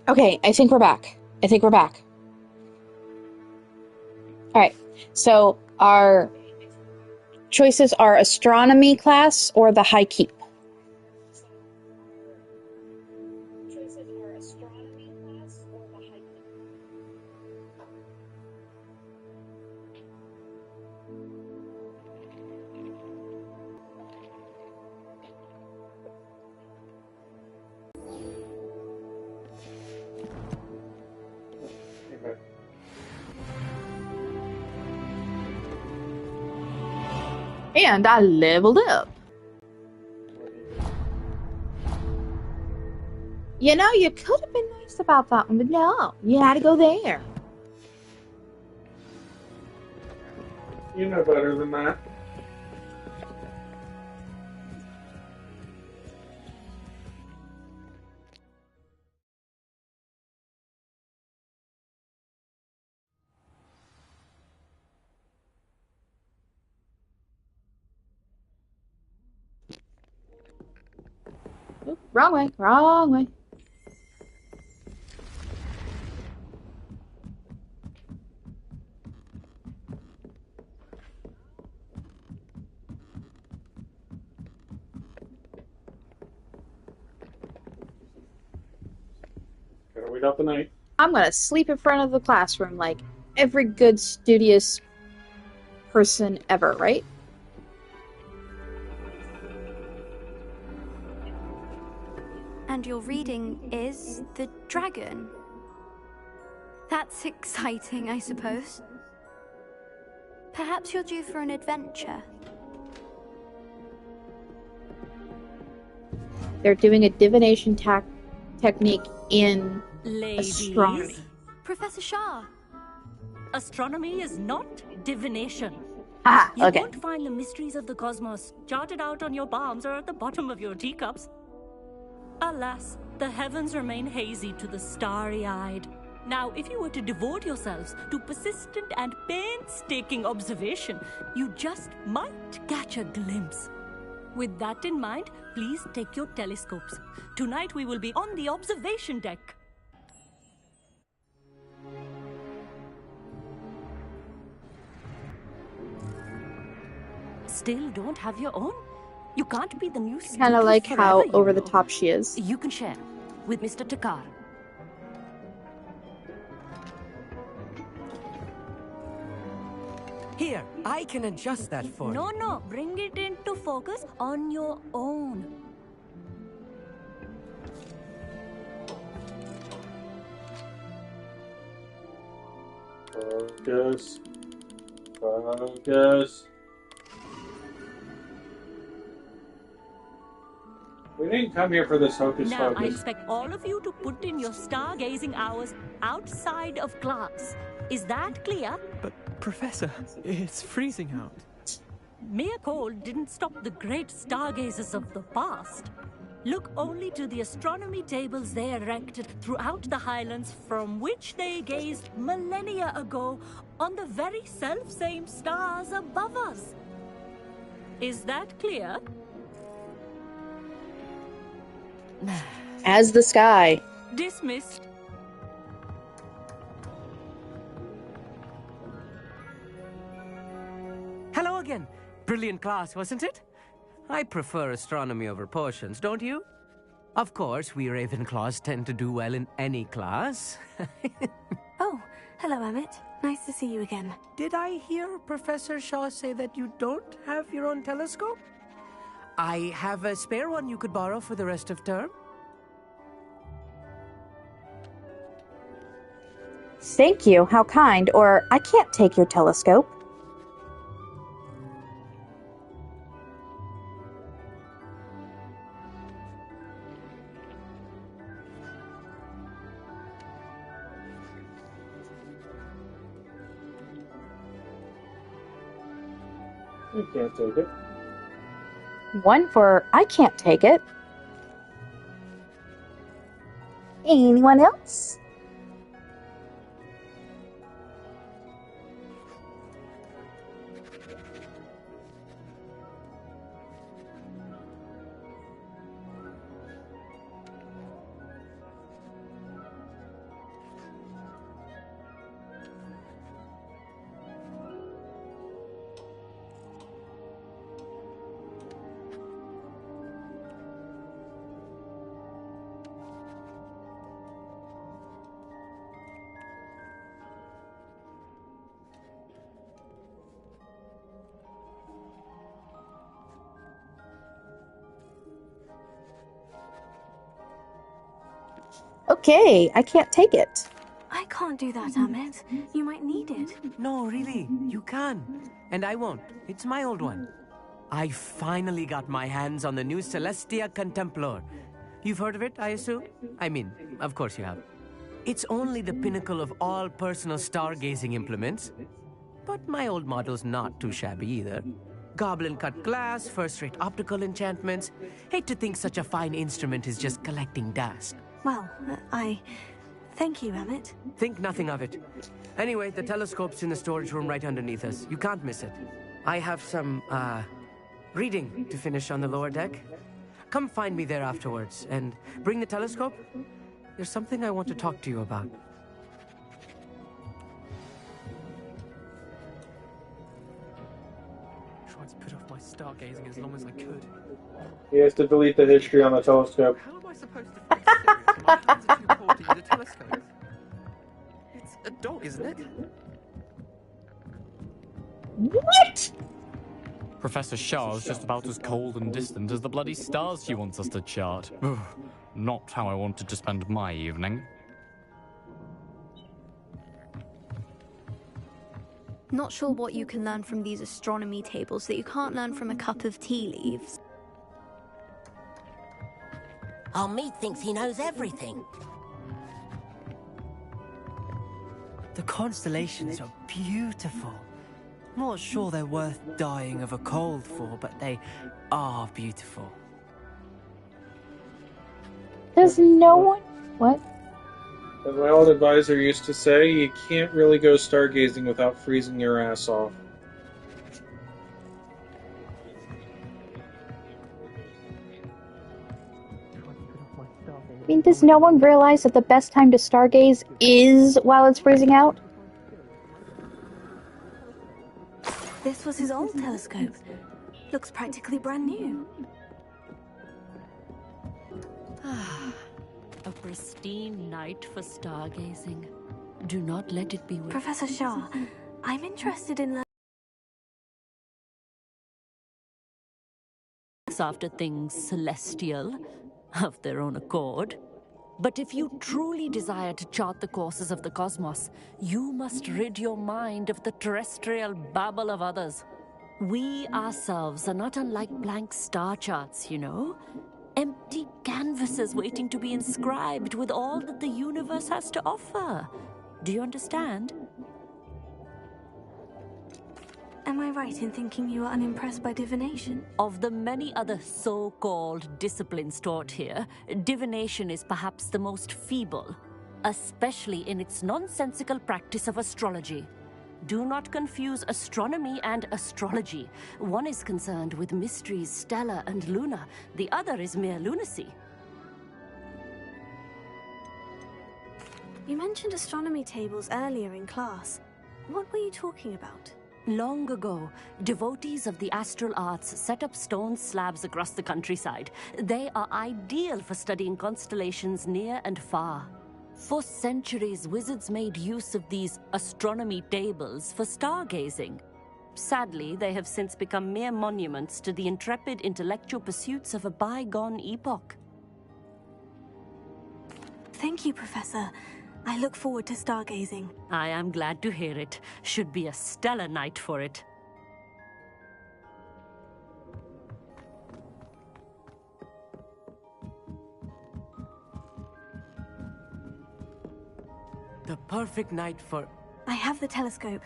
Okay, I think we're back. I think we're back. All right. So our choices are astronomy class or the high keep. Choices are astronomy class or the high keep. And I leveled up. You know, you could have been nice about that one, but no, you had to go there. You know better than that. Oop, wrong way, wrong way. Gotta wait out the night. I'm gonna sleep in front of the classroom like every good studious person ever, right? And your reading is the dragon. That's exciting, I suppose. Perhaps you're due for an adventure. They're doing a divination technique in Ladies, astronomy. Professor Shah. astronomy is not divination. Ah, You okay. won't find the mysteries of the cosmos charted out on your palms or at the bottom of your teacups. Alas, the heavens remain hazy to the starry-eyed. Now, if you were to devote yourselves to persistent and painstaking observation, you just might catch a glimpse. With that in mind, please take your telescopes. Tonight we will be on the observation deck. Still don't have your own? You can't be the new student Kind of like how forever, you over the know. top she is. You can share with Mr. Takar. Here, I can adjust that for you. No, bring it into focus on your own. Focus. Focus. We didn't come here for this hocus Now, I pocus. expect all of you to put in your stargazing hours outside of class. Is that clear? But, Professor, it's freezing out. Mere cold didn't stop the great stargazers of the past. Look only to the astronomy tables they erected throughout the highlands from which they gazed millennia ago on the very self-same stars above us. Is that clear? As the sky. Dismissed. Hello again. Brilliant class, wasn't it? I prefer astronomy over potions, don't you? Of course, we Ravenclaws tend to do well in any class. Oh, hello, Emmett. Nice to see you again. Did I hear Professor Shaw say that you don't have your own telescope? I have a spare one you could borrow for the rest of term. Thank you, how kind, or I can't take your telescope. You can't take it. One for I can't take it. Anyone else? Okay, I can't take it. I can't do that, Amit. You might need it. No, really, you can. And I won't. It's my old one. I finally got my hands on the new Celestia Contemplar. You've heard of it, I assume? I mean, of course you have. It's only the pinnacle of all personal stargazing implements. But my old model's not too shabby either. Goblin-cut glass, first-rate optical enchantments. Hate to think such a fine instrument is just collecting dust. Well, thank you, Amit. Think nothing of it. Anyway, the telescope's in the storage room right underneath us. You can't miss it. I have some, reading to finish on the lower deck. Come find me there afterwards, and bring the telescope. There's something I want to talk to you about. Tried to put off my stargazing as long as I could. He has to delete the history on the telescope. How am I supposed to fix serious? My hands are too cold to use a telescope. It's a dog, isn't it? What? Professor Shah's just about as cold and distant as the bloody stars she wants us to chart. Not how I wanted to spend my evening. Not sure what you can learn from these astronomy tables that you can't learn from a cup of tea leaves. Amit thinks he knows everything. The constellations are beautiful. Not sure they're worth dying of a cold for, but they are beautiful. Does no one... What? As my old advisor used to say, you can't really go stargazing without freezing your ass off. I mean, does no one realize that the best time to stargaze is while it's freezing out? This was his old telescope. Looks practically brand new. A pristine night for stargazing. Do not let it be with Professor Shah, I'm interested in learning after things celestial of their own accord. But if you truly desire to chart the courses of the cosmos, you must rid your mind of the terrestrial babble of others. We ourselves are not unlike blank star charts, you know? Empty canvases waiting to be inscribed with all that the universe has to offer. Do you understand? Am I right in thinking you are unimpressed by divination? Of the many other so-called disciplines taught here, divination is perhaps the most feeble, especially in its nonsensical practice of astrology. Do not confuse astronomy and astrology. One is concerned with mysteries stellar and lunar, the other is mere lunacy. You mentioned astronomy tables earlier in class. What were you talking about? Long ago, devotees of the astral arts set up stone slabs across the countryside. They are ideal for studying constellations near and far. For centuries, wizards made use of these astronomy tables for stargazing. Sadly, they have since become mere monuments to the intrepid intellectual pursuits of a bygone epoch. Thank you, Professor. I look forward to stargazing. I am glad to hear it. Should be a stellar night for it. The perfect night for... I have the telescope.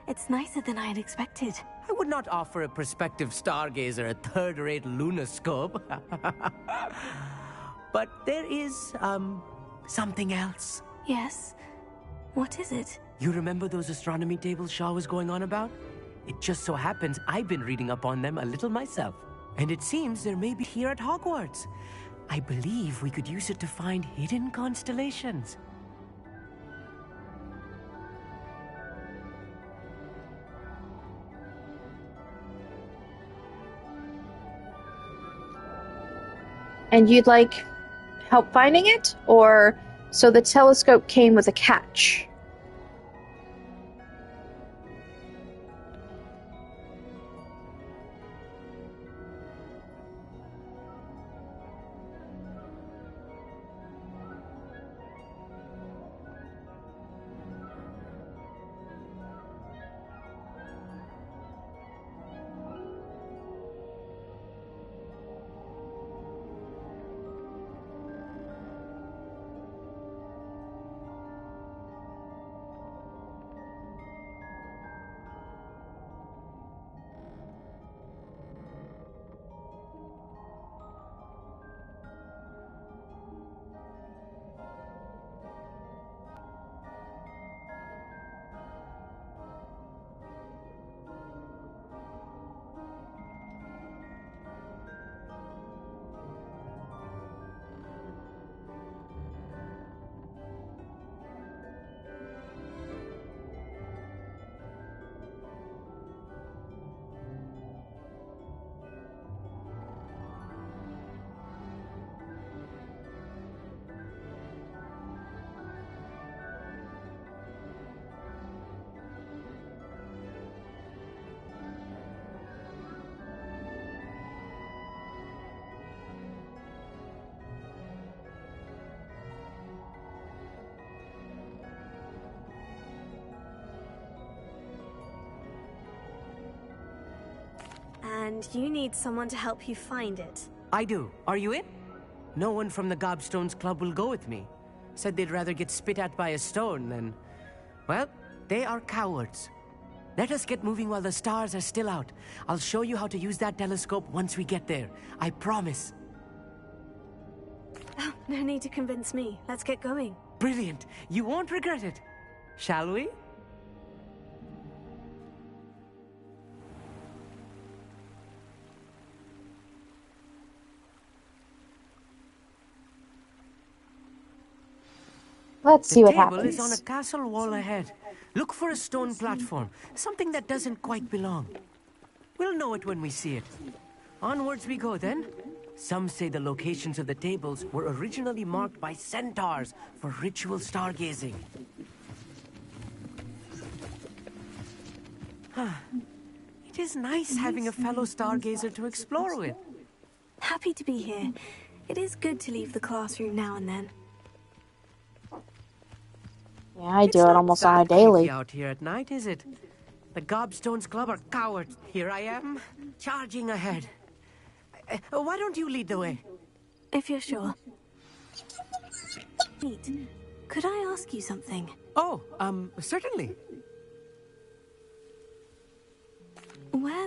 It's nicer than I had expected. I would not offer a prospective stargazer a third-rate lunoscope. But there is, something else. Yes? What is it? You remember those astronomy tables Shaw was going on about? It just so happens I've been reading up on them a little myself. And it seems there may be here at Hogwarts. I believe we could use it to find hidden constellations. And you'd like help finding it? Or so the telescope came with a catch? And you need someone to help you find it. I do. Are you in? No one from the Gobstones Club will go with me. Said they'd rather get spit at by a stone than... Well, they are cowards. Let us get moving while the stars are still out. I'll show you how to use that telescope once we get there. I promise. Oh, no need to convince me. Let's get going. Brilliant. You won't regret it. Shall we? Let's see what The table happens. is on a castle wall ahead. Look for a stone platform, something that doesn't quite belong. We'll know it when we see it. Onwards we go then. Some say the locations of the tables were originally marked by centaurs for ritual stargazing. It is nice having a fellow stargazer to explore with. Happy to be here. It is good to leave the classroom now and then. Yeah, I do It's it not almost on a that daily. creepy out here at night, is it? The Gobstones Club are cowards. Here I am, charging ahead. Why don't you lead the way? If you're sure. Neat. Could I ask you something? Oh, certainly.